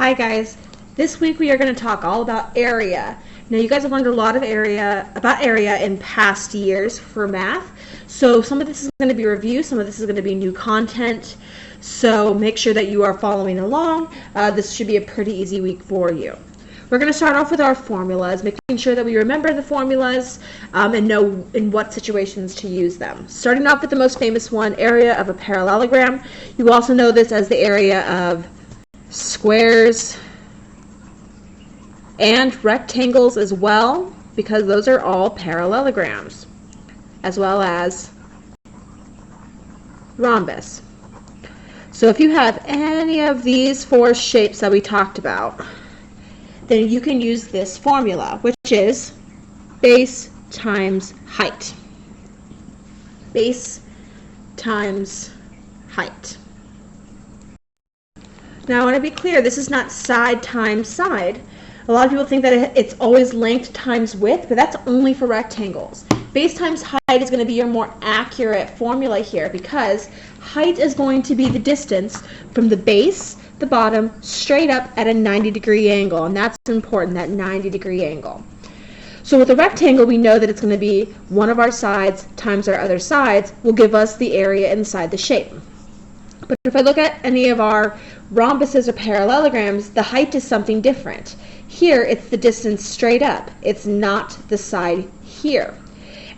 Hi guys, this week we are going to talk all about area. Now you guys have learned a lot of about area in past years for math, so some of this is going to be review, some of this is going to be new content, so make sure that you are following along. This should be a pretty easy week for you. We're going to start off with our formulas, making sure that we remember the formulas and know in what situations to use them. Starting off with the most famous one, area of a parallelogram. You also know this as the area of squares and rectangles as well, because those are all parallelograms, as well as rhombus. So if you have any of these four shapes that we talked about, then you can use this formula, which is base times height. Base times height. Now I want to be clear, this is not side times side. A lot of people think that it's always length times width, but that's only for rectangles. Base times height is going to be your more accurate formula here, because height is going to be the distance from the base, the bottom, straight up at a 90-degree angle, and that's important, that 90-degree angle. So with a rectangle, we know that it's going to be one of our sides times our other sides will give us the area inside the shape. But if I look at any of our rhombuses or parallelograms, the height is something different. Here, it's the distance straight up. It's not the side here.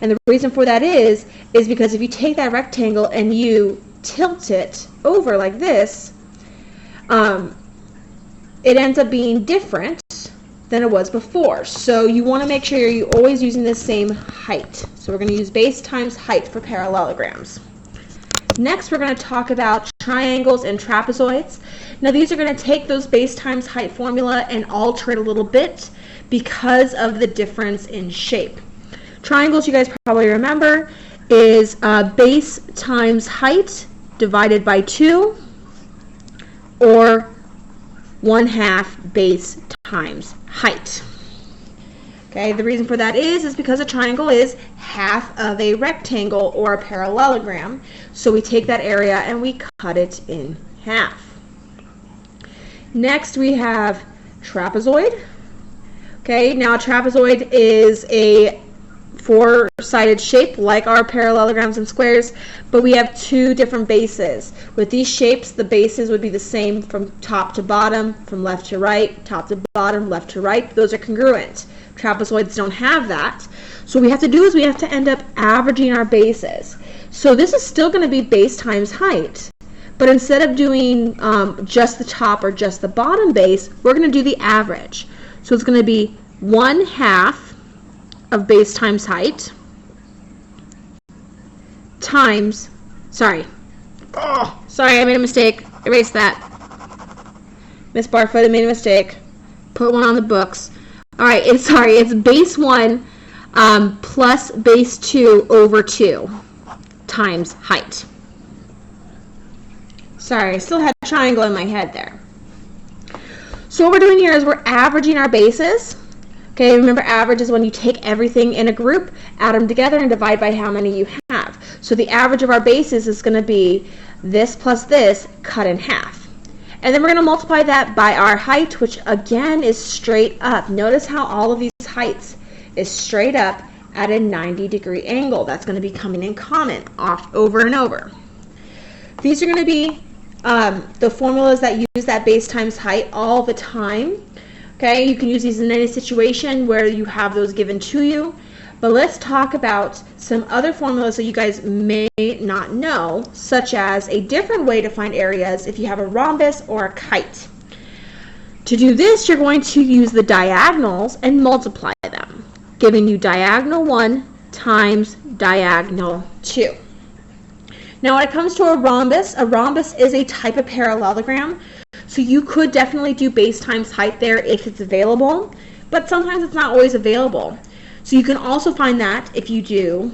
And the reason for that is because if you take that rectangle and you tilt it over like this, it ends up being different than it was before. So you want to make sure you're always using the same height. So we're going to use base times height for parallelograms. Next, we're going to talk about triangles and trapezoids. Now these are going to take those base times height formula and alter it a little bit because of the difference in shape. Triangles, you guys probably remember, is base times height divided by 2, or 1/2 base times height. Okay, the reason for that is because a triangle is half of a rectangle or a parallelogram. So we take that area and we cut it in half. Next we have trapezoid. Okay, now a trapezoid is a four-sided shape like our parallelograms and squares, but we have two different bases. With these shapes, the bases would be the same from top to bottom, from left to right, top to bottom, left to right. Those are congruent. Trapezoids don't have that. So what we have to do is we have to end up averaging our bases. So this is still going to be base times height, but instead of doing just the top or just the bottom base, we're going to do the average. So it's going to be 1/2 of base times height times, sorry, I made a mistake. Erase that. Miss Barfoot, I made a mistake. Put one on the books. All right, it's base 1 plus base 2 over 2 times height. Sorry, I still had a triangle in my head there. So what we're doing here is we're averaging our bases. Okay, remember, average is when you take everything in a group, add them together, and divide by how many you have. So the average of our bases is going to be this plus this cut in half. And then we're going to multiply that by our height, which again is straight up. Notice how all of these heights is straight up at a 90-degree angle. That's going to be coming in common over and over. These are going to be the formulas that use that base times height all the time. Okay, you can use these in any situation where you have those given to you. But let's talk about some other formulas that you guys may not know, such as a different way to find areas if you have a rhombus or a kite. To do this, you're going to use the diagonals and multiply them, giving you diagonal 1 times diagonal 2. Now when it comes to a rhombus is a type of parallelogram. So you could definitely do base times height there if it's available, but sometimes it's not always available. So you can also find that if you do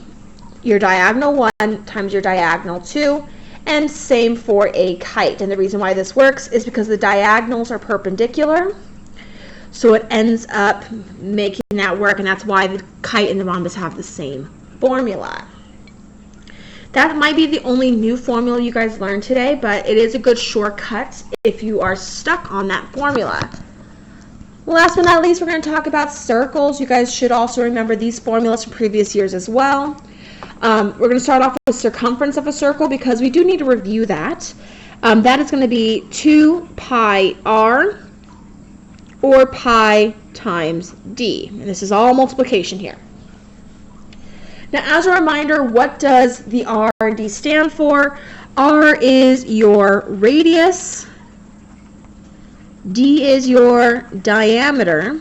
your diagonal 1 times your diagonal 2, and same for a kite. And the reason why this works is because the diagonals are perpendicular, so it ends up making that work, and that's why the kite and the rhombus have the same formula. That might be the only new formula you guys learned today, but it is a good shortcut if you are stuck on that formula. Last but not least, we're going to talk about circles. You guys should also remember these formulas from previous years as well. We're going to start off with the circumference of a circle because we do need to review that. That is going to be 2 pi r or pi times d. And this is all multiplication here. Now, as a reminder, what does the r and d stand for? R is your radius. D is your diameter.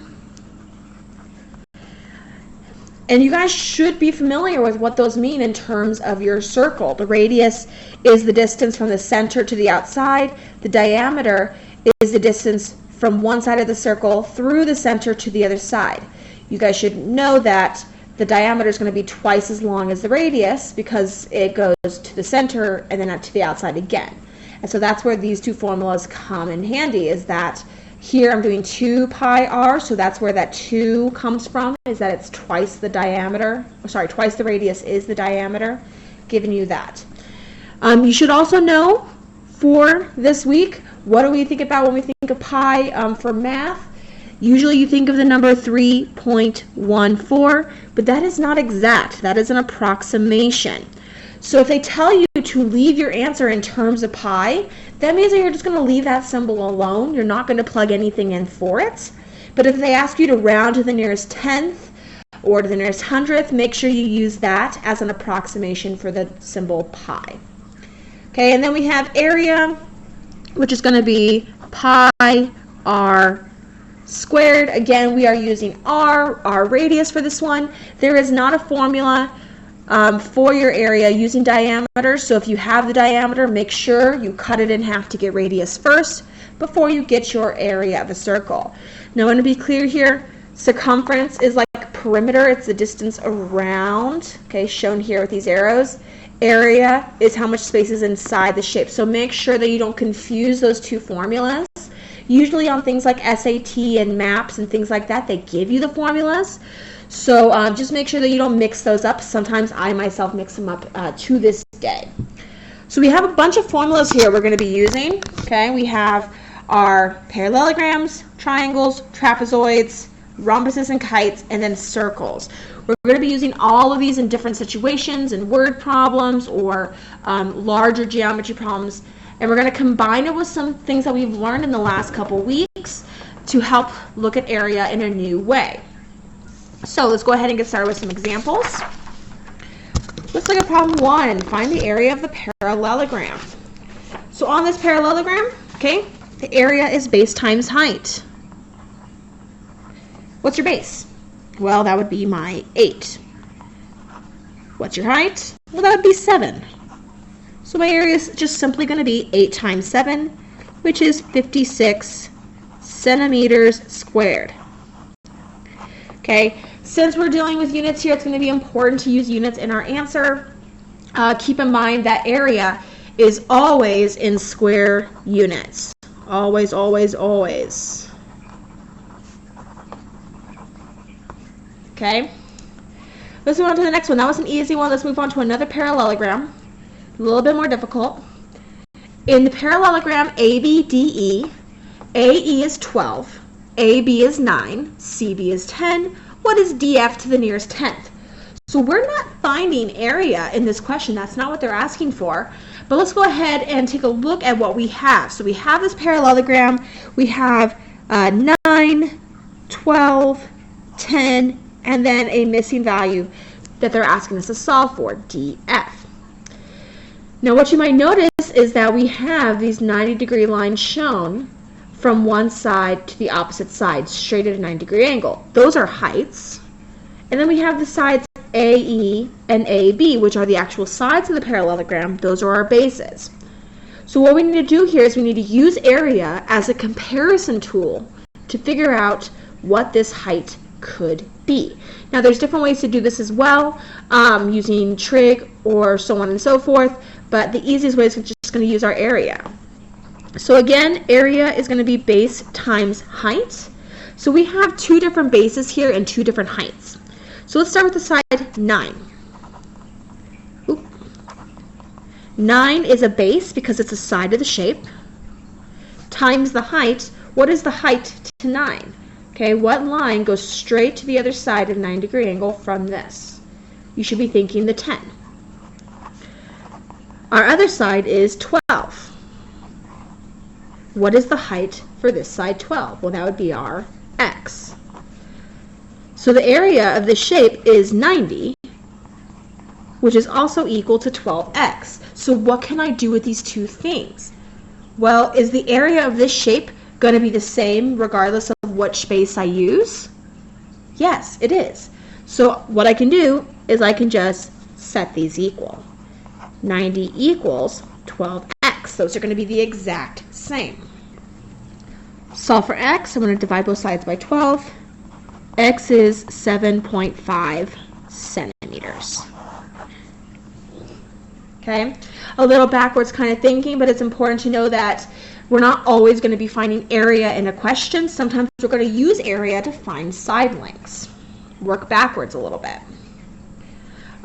And you guys should be familiar with what those mean in terms of your circle. The radius is the distance from the center to the outside. The diameter is the distance from one side of the circle through the center to the other side. You guys should know that the diameter is going to be twice as long as the radius because it goes to the center and then to the outside again. And so that's where these two formulas come in handy, is that here I'm doing 2 pi r, so that's where that 2 comes from, is that it's twice the diameter, twice the radius is the diameter, giving you that. You should also know for this week, what do we think about when we think of pi for math? Usually you think of the number 3.14, but that is not exact. That is an approximation. So if they tell you to leave your answer in terms of pi, that means that you're just going to leave that symbol alone. You're not going to plug anything in for it. But if they ask you to round to the nearest tenth or to the nearest hundredth, make sure you use that as an approximation for the symbol pi. Okay, and then we have area, which is going to be pi r squared. Again, we are using our radius for this one. There is not a formula for your area using diameter, so if you have the diameter, make sure you cut it in half to get radius first before you get your area of a circle. Now, I want to be clear here, circumference is like perimeter, it's the distance around, okay, shown here with these arrows. Area is how much space is inside the shape, so make sure that you don't confuse those two formulas. Usually on things like SAT and maps and things like that, they give you the formulas. So just make sure that you don't mix those up. Sometimes I myself mix them up to this day. So we have a bunch of formulas here we're going to be using. Okay, we have our parallelograms, triangles, trapezoids, rhombuses and kites, and then circles. We're going to be using all of these in different situations, in word problems or larger geometry problems. And we're going to combine it with some things that we've learned in the last couple weeks to help look at area in a new way. So let's go ahead and get started with some examples. Let's look at problem 1. Find the area of the parallelogram. So on this parallelogram, okay, the area is base times height. What's your base? Well, that would be my 8. What's your height? Well, that would be 7. So my area is just simply going to be 8 times 7, which is 56 centimeters squared. Okay, since we're dealing with units here, it's going to be important to use units in our answer. Keep in mind that area is always in square units. Always, always, always. Okay, let's move on to the next one. That was an easy one. Let's move on to another parallelogram. A little bit more difficult. In the parallelogram ABDE, AE is 12, AB is 9, CB is 10. What is DF to the nearest tenth? So we're not finding area in this question. That's not what they're asking for. But let's go ahead and take a look at what we have. So we have this parallelogram. We have 9, 12, 10, and then a missing value that they're asking us to solve for, DF. Now what you might notice is that we have these 90-degree lines shown from one side to the opposite side, straight at a 90-degree angle. Those are heights. And then we have the sides AE and AB, which are the actual sides of the parallelogram. Those are our bases. So what we need to do here is we need to use area as a comparison tool to figure out what this height could be. Now there's different ways to do this as well, using trig or so on and so forth, but the easiest way is just going to use our area. So again, area is going to be base times height. So we have two different bases here and two different heights. So let's start with the side 9. Oop. 9 is a base because it's a side of the shape, times the height. What is the height to 9? Okay, what line goes straight to the other side of 9-degree angle from this? You should be thinking the 10. Our other side is 12. What is the height for this side 12? Well, that would be our x. So the area of this shape is 90, which is also equal to 12x. So what can I do with these two things? Well, is the area of this shape going to be the same regardless of which base I use? Yes, it is. So what I can do is I can just set these equal. 90 equals 12x. Those are going to be the exact same. Solve for x. I'm going to divide both sides by 12. X is 7.5 centimeters. Okay, a little backwards kind of thinking, but it's important to know that we're not always going to be finding area in a question. Sometimes we're going to use area to find side lengths. Work backwards a little bit.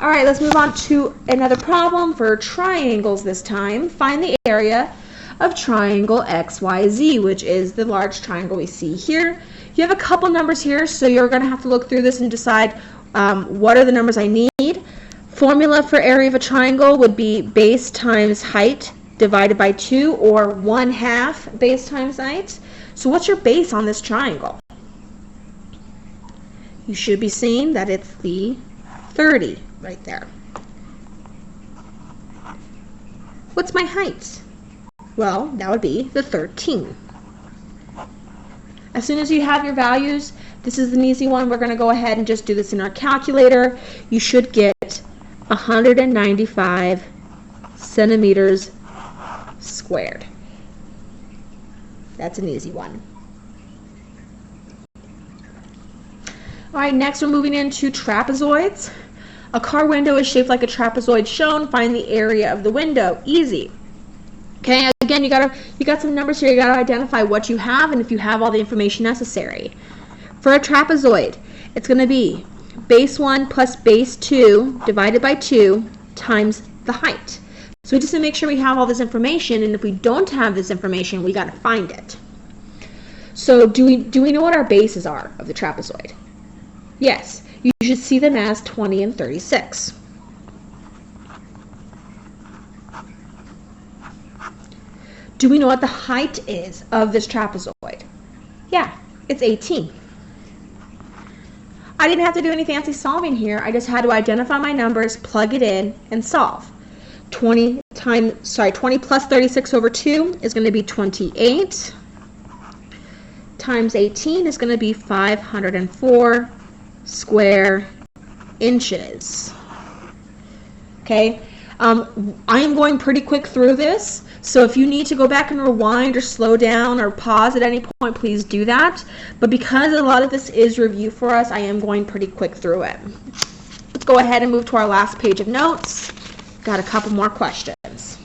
All right, let's move on to another problem for triangles this time. Find the area of triangle XYZ, which is the large triangle we see here. You have a couple numbers here, so you're going to have to look through this and decide what are the numbers I need. Formula for area of a triangle would be base times height divided by 2, or 1/2 base times height. So what's your base on this triangle? You should be seeing that it's the 30 right there. What's my height? Well, that would be the 13. As soon as you have your values, this is an easy one. We're going to go ahead and just do this in our calculator. You should get 195 centimeters squared. That's an easy one. All right, next we're moving into trapezoids. A car window is shaped like a trapezoid shown. Find the area of the window. Easy. Okay, again, you got some numbers here. You got to identify what you have and if you have all the information necessary. For a trapezoid, it's going to be base 1 plus base 2 divided by 2 times the height. So we just need to make sure we have all this information, and if we don't have this information, we got to find it. So do we know what our bases are of the trapezoid? Yes, you should see them as 20 and 36. Do we know what the height is of this trapezoid? Yeah, it's 18. I didn't have to do any fancy solving here. I just had to identify my numbers, plug it in, and solve. 20 plus 36 over 2 is going to be 28. Times 18 is going to be 504 square inches. Okay, I am going pretty quick through this, so if you need to go back and rewind or slow down or pause at any point, please do that. But because a lot of this is review for us, I am going pretty quick through it. Let's go ahead and move to our last page of notes. Got a couple more questions.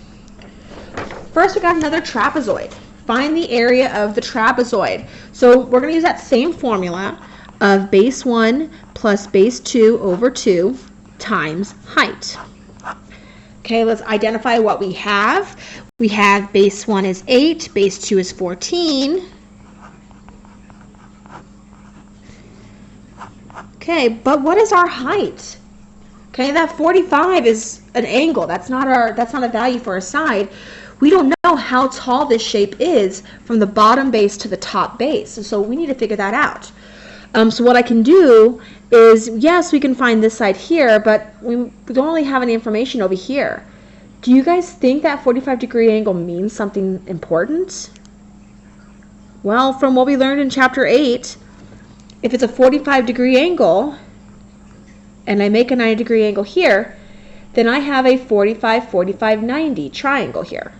First, we got another trapezoid. Find the area of the trapezoid. So we're going to use that same formula of base 1 plus base 2 over 2 times height. Okay, let's identify what we have. We have base 1 is 8, base 2 is 14. Okay, but what is our height? Okay, that 45 is an angle. That's not a value for a side. We don't know how tall this shape is from the bottom base to the top base, so we need to figure that out. So what I can do is, yes, we can find this side here, but we don't really have any information over here. Do you guys think that 45-degree angle means something important? Well, from what we learned in chapter 8, if it's a 45-degree angle, and I make a 90-degree angle here, then I have a 45, 45, 90 triangle here.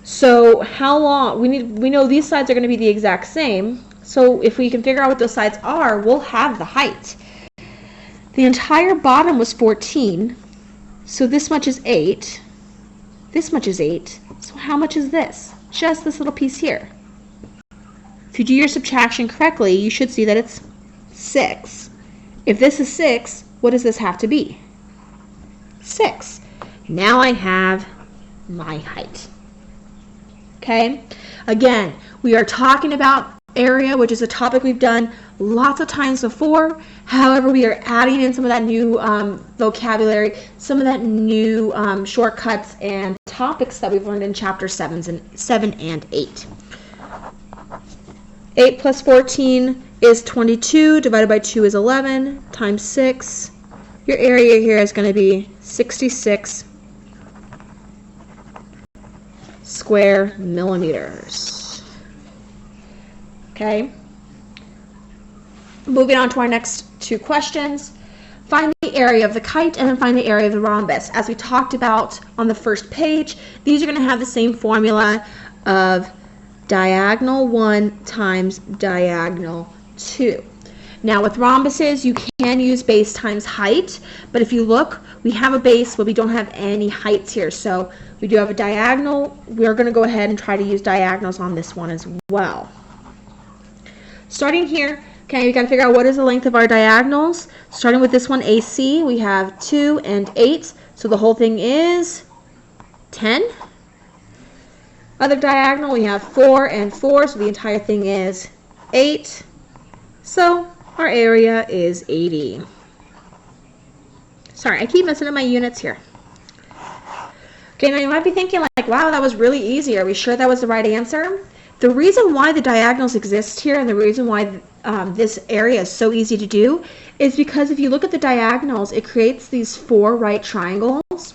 So how long, we know these sides are going to be the exact same, so if we can figure out what those sides are, we'll have the height. The entire bottom was 14, so this much is 8, this much is 8, so how much is this? Just this little piece here. If you do your subtraction correctly, you should see that it's 6. If this is 6, what does this have to be? 6. Now I have my height. Okay, again, we are talking about area, which is a topic we've done lots of times before. However, we are adding in some of that new vocabulary, some of that new shortcuts and topics that we've learned in chapter 7 and 8. 8 plus 14 is 22, divided by 2 is 11, times 6. Your area here is going to be 66 square millimeters. Okay. Moving on to our next two questions. Find the area of the kite and then find the area of the rhombus. As we talked about on the first page, these are going to have the same formula of diagonal 1 times diagonal 2. Now with rhombuses, you can use base times height, but if you look, we have a base, but we don't have any heights here. So we do have a diagonal. We're going to go ahead and try to use diagonals on this one as well. Starting here, okay, we got to figure out what is the length of our diagonals. Starting with this one, AC, we have 2 and 8, so the whole thing is 10. Other diagonal, we have 4 and 4, so the entire thing is 8. So our area is 80. Sorry, I keep messing up my units here. Okay, now you might be thinking like, wow, that was really easy. Are we sure that was the right answer? The reason why the diagonals exist here and the reason why this area is so easy to do is because if you look at the diagonals, it creates these 4 right triangles.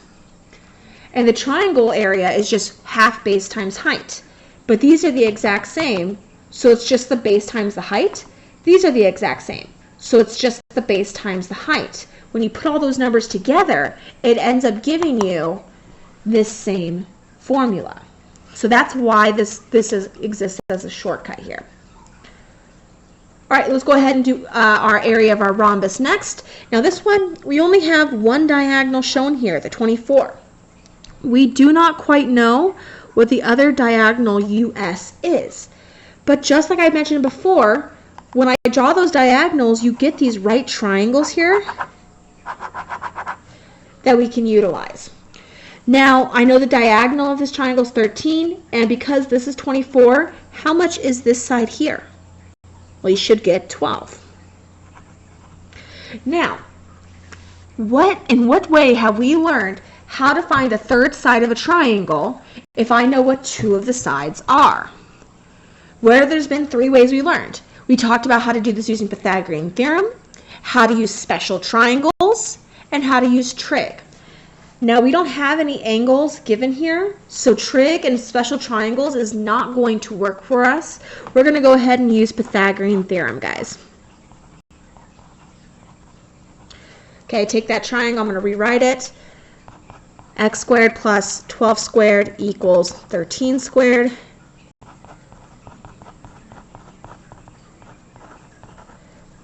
And the triangle area is just half base times height. But these are the exact same, so it's just the base times the height. These are the exact same, so it's just the base times the height. When you put all those numbers together, it ends up giving you this same formula. So that's why this exists as a shortcut here. All right, let's go ahead and do our area of our rhombus next. Now this one, we only have one diagonal shown here, the 24. We do not quite know what the other diagonal US is. But just like I mentioned before, when I draw those diagonals, you get these right triangles here that we can utilize. Now, I know the diagonal of this triangle is 13, and because this is 24, how much is this side here? Well, you should get 12. Now, in what way have we learned how to find a third side of a triangle if I know what 2 of the sides are? Where there's been 3 ways we learned. We talked about how to do this using Pythagorean theorem, how to use special triangles, and how to use trig. Now, we don't have any angles given here, so trig and special triangles is not going to work for us. We're going to go ahead and use Pythagorean theorem, guys. Okay, take that triangle, I'm going to rewrite it. X squared plus 12 squared equals 13 squared.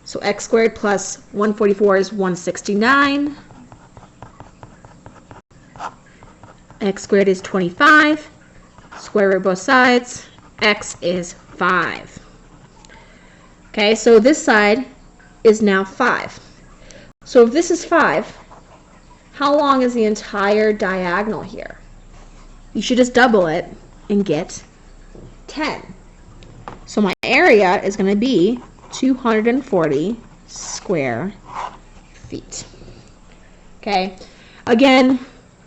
So x squared plus 144 is 169. X squared is 25. Square root both sides. X is 5. Okay, so this side is now 5. So if this is 5, how long is the entire diagonal here? You should just double it and get 10. So my area is going to be 240 square feet. Okay, again,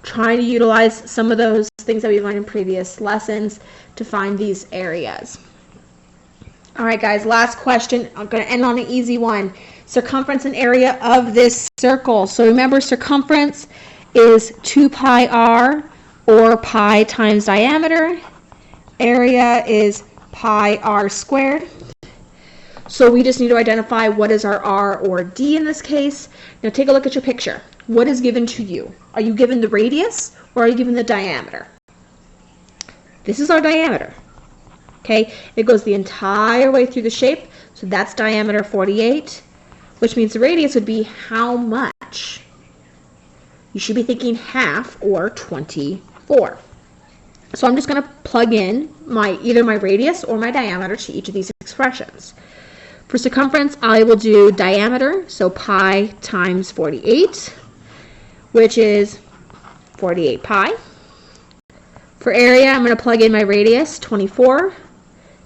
trying to utilize some of those things that we learned in previous lessons to find these areas. All right, guys, last question. I'm going to end on an easy one. Circumference and area of this circle. So remember, circumference is 2 pi r, or pi times diameter. Area is pi r squared. So we just need to identify what is our r or d in this case. Now take a look at your picture. What is given to you? Are you given the radius or are you given the diameter? This is our diameter. Okay, it goes the entire way through the shape, so that's diameter 48, which means the radius would be how much? You should be thinking half, or 24. So I'm just going to plug in either my radius or my diameter to each of these expressions. For circumference, I will do diameter, so pi times 48, which is 48 pi. For area, I'm going to plug in my radius, 24.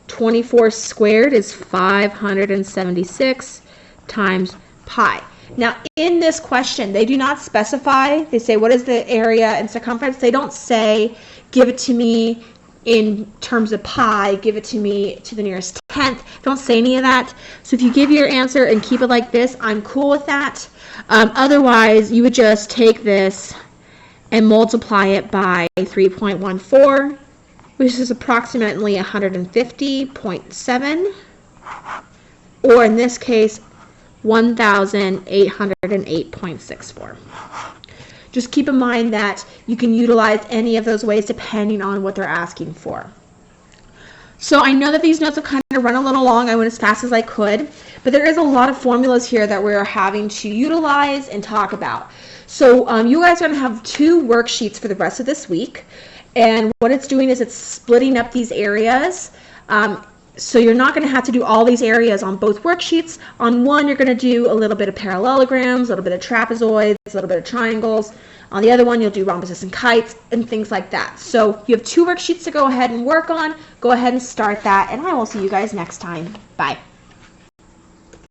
24 squared is 576 times pi. Now, in this question, they do not specify. They say, what is the area and circumference? They don't say, give it to me in terms of pi, give it to me to the nearest tenth. Don't say any of that. So if you give your answer and keep it like this, I'm cool with that. Otherwise, you would just take this and multiply it by 3.14, which is approximately 150.7, or in this case, 1,808.64. Just keep in mind that you can utilize any of those ways depending on what they're asking for. So I know that these notes have kind of run a little long. I went as fast as I could, but there is a lot of formulas here that we're having to utilize and talk about. So you guys are going to have 2 worksheets for the rest of this week. And what it's doing is it's splitting up these areas. So you're not going to have to do all these areas on both worksheets. On one, you're going to do a little bit of parallelograms, a little bit of trapezoids, a little bit of triangles. On the other one, you'll do rhombuses and kites and things like that. So you have 2 worksheets to go ahead and work on. Go ahead and start that, and I will see you guys next time. Bye.